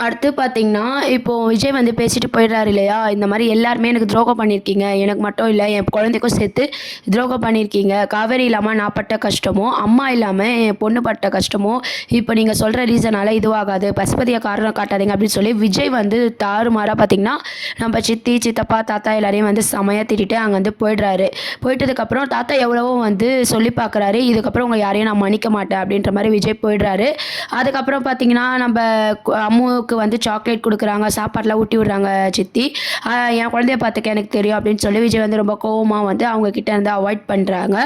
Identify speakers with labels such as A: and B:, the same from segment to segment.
A: அடுத்து பார்த்தீங்கன்னா, இப்போ விஜய் வந்து பேசிட்டு போயிடுறாரு இல்லையா? இந்த மாரி எல்லாருமே எனக்கு துரோகம் பண்ணியிருக்கீங்க. எனக்கு மட்டும் இல்ல, என் குழந்தைக்கும் சேர்த்து துரோகம் பண்ணியிருக்கீங்க. காவேரி இல்லாம நான் பட்ட கஷ்டமோ, அம்மா இல்லாம என் பொண்ணு பட்ட கஷ்டமோ, இப்போ நீங்க சொல்ற ரீசனால இதுவாகாது. பசுபதிய காரணம் காட்டாதீங்க அப்படின்னு சொல்லி விஜய் வந்து தாறுமாறா பார்த்தீங்கன்னா, நம்ம சித்தி, சித்தப்பா, தாத்தா எல்லாரையும் வந்து செமையா திட்டிட்டு அங்கருந்து போயிடுறாரு. போயிட்டதுக்கப்புறம் தாத்தா எவ்வளவோ வந்து சொல்லி பார்க்குறாரு. இதுக்கப்புறம் உங்க யாரையும் நான் மன்னிக்க மாட்டேன் அப்படின்ற மாரி விஜய் போயிடுறாரு. அதுக்கப்புறம் பார்த்தீங்கன்னா, நம்ப அம்முவுக்கு வந்து சாக்லேட் குடுக்குறாங்க. சாப்பாடுலாம் ஊட்டி விடுறாங்க சித்தி. என் குழந்தைய பார்த்துக்க எனக்கு தெரியும் அப்படின்னு சொல்லி விஜய் வந்து ரொம்ப கோவமா வந்து அவங்க கிட்ட இருந்து அவாய்ட் பண்றாங்க.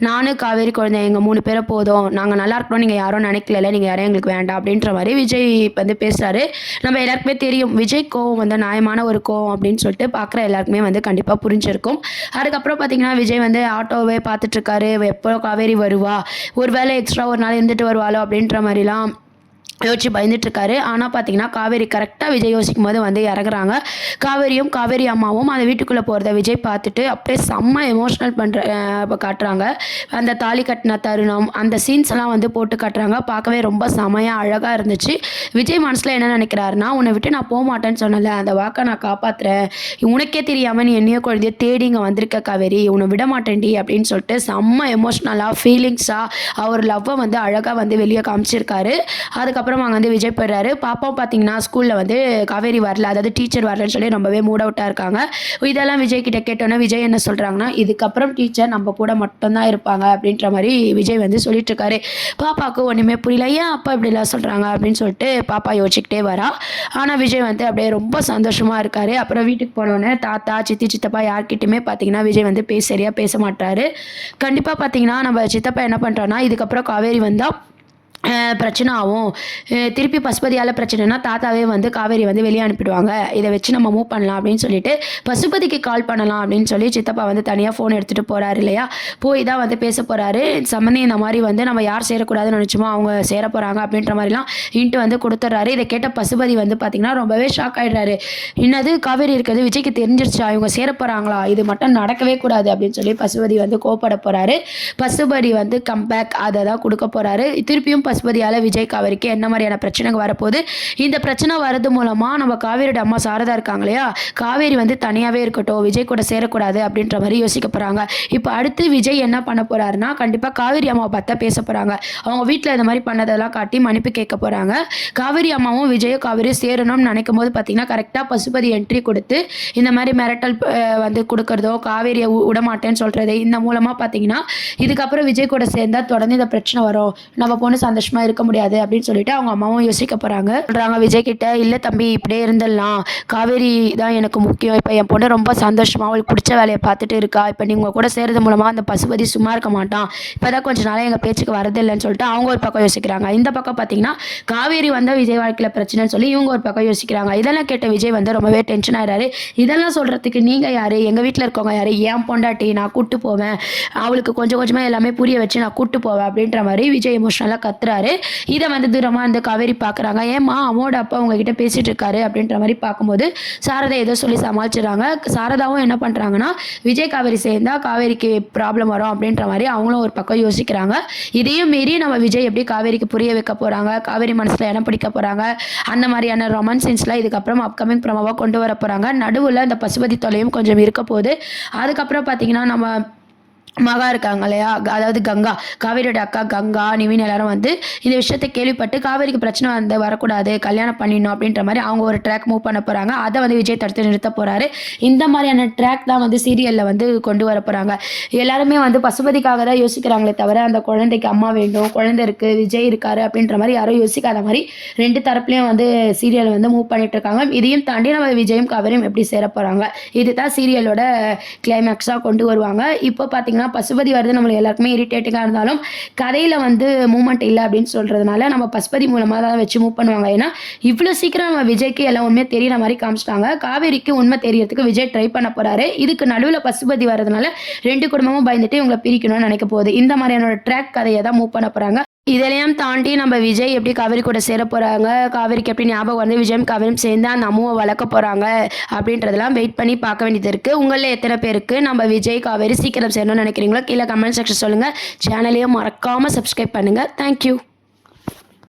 A: நானு, காவேரி குழந்தை எங்க 3 பேரும் போதும். நாங்க நல்லா இருக்கணும்னு நீங்க யாரும் நினைக்கலல்ல. நீங்க யாரும் எங்களுக்கு வேண்டாம் அப்படின்ற மாரி விஜய் வந்து பேசுறாரு. நம்ம எல்லாருக்குமே தெரியும் விஜய் கோவம் வந்து நியாயமான ஒரு கோவம் அப்படின்னு சொல்லிட்டு பார்க்குற எல்லாருக்குமே வந்து கண்டிப்பா புரிஞ்சிருக்கும். அதுக்கப்புறம் பார்த்தீங்கன்னா, விஜய் வந்து ஆட்டோவே பார்த்துட்டு இருக்காரு. எப்போ காவேரி வருவா? ஒரு வேளை எக்ஸ்ட்ரா ஒரு நாள் இருந்துட்டு வருவாளோ அப்படின்ற மாரிலாம் யோசிச்சு பயந்துட்டுருக்காரு. ஆனால் பார்த்தீங்கன்னா, காவேரி கரெக்டாக விஜய் யோசிக்கும்போது வந்து இறங்குறாங்க. காவேரி அம்மாவும் அந்த வீட்டுக்குள்ளே போகிறத விஜய் பார்த்துட்டு அப்படியே செம்ம எமோஷ்னல் காட்டுறாங்க. அந்த தாலி கட்டின தருணம், அந்த சீன்ஸ் எல்லாம் வந்து போட்டு காட்டுறாங்க. பார்க்கவே ரொம்ப செமையாக அழகாக இருந்துச்சு. விஜய் மனசில் என்ன நினைக்கிறாருன்னா, உன்னை விட்டு நான் போக மாட்டேன்னு சொன்னல, அந்த வாக்கை நான் காப்பாற்றுறேன். உனக்கே தெரியாமல் நீ என்னையோ குழந்தைய தேடி இங்கே வந்திருக்க காவேரி, உன்னை விட மாட்டேன்டி அப்படின்னு சொல்லிட்டு செம்ம எமோஷ்னலாக ஃபீலிங்ஸாக அவர் லவ்வை வந்து அழகாக வந்து வெளியே காமிச்சிருக்காரு. அதுக்கப்புறம் அங்கே வந்து விஜய் போயிடுறாரு. பாப்பாவும் பார்த்தீங்கன்னா ஸ்கூலில் வந்து காவேரி வரல, அதாவது டீச்சர் வரலன்னு சொல்லி ரொம்பவே மூட் அவுட்டாக இருக்காங்க. இதெல்லாம் விஜய் கிட்ட கேட்டோன்னே விஜய் என்ன சொல்கிறாங்கன்னா, இதுக்கப்புறம் டீச்சர் நம்ம கூட மட்டும்தான் இருப்பாங்க அப்படின்ற மாதிரி விஜய் வந்து சொல்லிட்டு இருக்காரு. பாப்பாவுக்கு ஒன்றுமே புரியல, ஏன் அப்பா இப்படிலாம் சொல்கிறாங்க அப்படின்னு சொல்லிட்டு பாப்பா யோசிச்சுக்கிட்டே வரா. ஆனால் விஜய் வந்து அப்படியே ரொம்ப சந்தோஷமாக இருக்காரு. அப்புறம் வீட்டுக்கு போனோடனே தாத்தா, சித்தி, சித்தப்பா யார்கிட்டையுமே பார்த்தீங்கன்னா விஜய் வந்து சரியாக பேச மாட்டாரு. கண்டிப்பாக பார்த்தீங்கன்னா நம்ம சித்தப்பா என்ன பண்ணுறோன்னா, இதுக்கப்புறம் காவேரி வந்தால் பிரச்சனை ஆகும். திருப்பி பசுபதியால் பிரச்சனைனா தாத்தாவே வந்து காவேரி வந்து வெளியே அனுப்பிடுவாங்க. இதை வச்சு நம்ம மூவ் பண்ணலாம் அப்படின்னு சொல்லிட்டு பசுபதிக்கு கால் பண்ணலாம் அப்படின்னு சொல்லி சித்தப்பா வந்து தனியாக ஃபோன் எடுத்துகிட்டு போகிறாரு இல்லையா? போய் தான் வந்து பேச போகிறாரு. சம்மந்தி இந்த மாதிரி வந்து நம்ம யார் சேரக்கூடாதுன்னு நினச்சோமோ அவங்க சேர போகிறாங்க அப்படின்ற மாதிரிலாம் இன்ட்டு வந்து கொடுத்துட்றாரு. இதை கேட்ட பசுபதி வந்து பார்த்திங்கன்னா ரொம்பவே ஷாக் ஆகிடுறாரு. என்னது காவேரி இருக்கிறது விஜய்க்கு தெரிஞ்சிருச்சா, இவங்க சேர போகிறாங்களா, இது மட்டும் நடக்கவே கூடாது அப்படின்னு சொல்லி பசுபதி வந்து கோப்பட போகிறாரு. பசுபதி வந்து கம்பேக் அதை தான் கொடுக்க போகிறாரு. திருப்பியும் பசுபதியால் விஜய் காவேரிக்கு என்ன மாதிரியான பிரச்சனைகள் வரப்போகுது, இந்த பிரச்சனை வரது மூலமாக நம்ம காவேரியோட அம்மா சாரதா இருக்காங்க இல்லையா, காவேரி வந்து தனியாகவே இருக்கட்டும், விஜய் கூட சேரக்கூடாது அப்படின்ற மாதிரி யோசிக்க போகிறாங்க. இப்போ அடுத்து விஜய் என்ன பண்ண போகிறாருன்னா, கண்டிப்பாக காவேரி அம்மாவை பார்த்தா பேச போகிறாங்க. அவங்க வீட்டில் இந்த மாதிரி பண்ணதெல்லாம் காட்டி மன்னிப்பு கேட்க போகிறாங்க. காவேரி அம்மாவும் விஜயும் காவேரியும் சேரணும்னு நினைக்கும் போது பார்த்தீங்கன்னா கரெக்டாக பசுபதி என்ட்ரி கொடுத்து இந்த மாதிரி மிரட்டல் வந்து கொடுக்குறதோ, காவேரியை விடமாட்டேன்னு சொல்கிறது, இந்த மூலமாக பார்த்தீங்கன்னா இதுக்கப்புறம் விஜய் கூட சேர்ந்தால் தொடர்ந்து இந்த பிரச்சனை வரும், நம்ம பொண்ணு சந்தோஷமாக இருக்க முடியாது அப்படின்னு சொல்லிட்டு அவங்க அம்மாவும் யோசிக்க போகிறாங்க. சொல்கிறாங்க விஜய் கிட்ட, இல்லை தம்பி இப்படியே இருந்துடலாம், காவேரி தான் எனக்கு முக்கியம், இப்போ என் பொண்ணு ரொம்ப சந்தோஷமாக அவளுக்கு பிடிச்ச வேலையை பார்த்துட்டு இருக்கா, இப்போ நீங்கள் கூட சேர்றது மூலமாக அந்த பசுபதி சும்மா இருக்க மாட்டான், இப்போ தான் கொஞ்சம் நாளாக எங்கள் பேச்சுக்கு வரதில்லைன்னு சொல்லிட்டு அவங்க ஒரு பக்கம் யோசிக்கிறாங்க. இந்த பக்கம் பார்த்தீங்கன்னா காவேரி வந்தால் விஜய் வாழ்க்கையில் பிரச்சனைன்னு சொல்லி இவங்க ஒரு பக்கம் யோசிக்கிறாங்க. இதெல்லாம் கேட்ட விஜய் வந்து ரொம்பவே டென்ஷன் ஆகிறாரு. இதெல்லாம் சொல்கிறதுக்கு நீங்கள் யார், எங்கள் வீட்டில் இருக்கவங்க யார், ஏன் பொண்டாட்டி, நான் கூட்டு போவேன், அவளுக்கு கொஞ்சம் கொஞ்சமாக எல்லாமே புரிய வச்சு நான் கூட்டு போவேன் அப்படின்ற மாதிரி விஜய் எமோஷனலாக கத்துறாரு. இதை வந்து தூரமாக இந்த காவேரி பார்க்குறாங்க. ஏம்மா அம்மோட அப்பா உங்ககிட்ட பேசிட்டு இருக்காரு அப்படின்ற மாதிரி பார்க்கும்போது சாரதா ஏதோ சொல்லி சமாளிச்சிடறாங்க. சாரதாவும் என்ன பண்ணுறாங்கன்னா, விஜய் காவேரி சேர்ந்தா காவேரிக்கு ப்ராப்ளம் வரும் அப்படின்ற மாதிரி அவங்களும் ஒரு பக்கம் யோசிக்கிறாங்க. இதையும் மீறி நம்ம விஜய் எப்படி காவேரிக்கு புரிய வைக்க போகிறாங்க, காவேரி மனசில் இடம் பிடிக்க போகிறாங்க, அந்த மாதிரியான ரொமான்ஸ் சீன்ஸ்லாம் இதுக்கப்புறம் அப்கமிங் ப்ரோமோவாக கொண்டு வர போகிறாங்க. நடுவில் இந்த பசுபதி தொலையும் கொஞ்சம் இருக்க போகுது. அதுக்கப்புறம் பார்த்தீங்கன்னா நம்ம மகா இருக்காங்க இல்லையா, அதாவது கங்கா, காவேரியோட அக்கா கங்கா, நிவின் எல்லாரும் வந்து இந்த விஷயத்தை கேள்விப்பட்டு காவேரிக்கு பிரச்சனை வந்து வரக்கூடாது, கல்யாணம் பண்ணிடணும் அப்படின்ற மாதிரி அவங்க ஒரு ட்ராக் மூவ் பண்ண போகிறாங்க. அதை வந்து விஜய் தடுத்து நிறுத்த போகிறாரு. இந்த மாதிரியான ட்ராக் தான் வந்து சீரியலில் வந்து கொண்டு வர போகிறாங்க. எல்லாருமே வந்து பசுபதிக்காக தான் யோசிக்கிறாங்களே தவிர அந்த குழந்தைக்கு அம்மா வேண்டும், குழந்தை இருக்குது, விஜய் இருக்காரு அப்படின்ற மாதிரி யாரும் யோசிக்காத மாதிரி ரெண்டு தரப்புலையும் வந்து சீரியல் வந்து மூவ் பண்ணிட்டு இருக்காங்க. இதையும் தாண்டி நம்ம விஜயும் காவேரியும் எப்படி சேர போகிறாங்க, இதுதான் சீரியலோட கிளைமேக்ஸாக கொண்டு வருவாங்க. இப்போ பார்த்தீங்கன்னா பசுபதி வருது நம்மளுக்கு எல்லாருக்குமே இரிட்டேட்டிங்காக இருந்தாலும் கதையில் வந்து மூமெண்ட் இல்லை அப்படின்னு சொல்கிறதுனால நம்ம பசுபதி மூலமாக தான் வச்சு மூவ் பண்ணுவாங்க. ஏன்னா இவ்வளோ சீக்கிரம் நம்ம விஜய்க்கு எல்லாம் உண்மையை தெரியிற மாதிரி காமிச்சிட்டாங்க. காவேரிக்கு உண்மை தெரியறதுக்கு விஜய் ட்ரை பண்ண போகிறாரு. இதுக்கு நடுவில் பசுபதி வரதுனால ரெண்டு குடும்பமும் பயந்துட்டு இவங்களை பிரிக்கணும்னு நினைக்க போகுது. இந்த மாதிரியான ட்ராக் கதையை தான் மூவ் பண்ண போகிறாங்க. இதெல்லாம் தாண்டி நம்ம விஜய் எப்படி காவேரி கூட சேர போகிறாங்க, காவேரிக்கு எப்படி ஞாபகம் வந்து விஜயும் காவேரியும் சேர்ந்து அந்த அம்முவை வளர்க்க போகிறாங்க அப்படின்றதெல்லாம் வெயிட் பண்ணி பார்க்க வேண்டியது இருக்குது. உங்களில் எத்தனை பேருக்கு நம்ம விஜய் காவேரி சீக்கிரம் சேரணும்னு நினைக்கிறீங்களோ கீழே கமெண்ட் செக்ஷன் சொல்லுங்கள். சேனலையும் மறக்காமல் சப்ஸ்கிரைப் பண்ணுங்கள். தேங்க்யூ.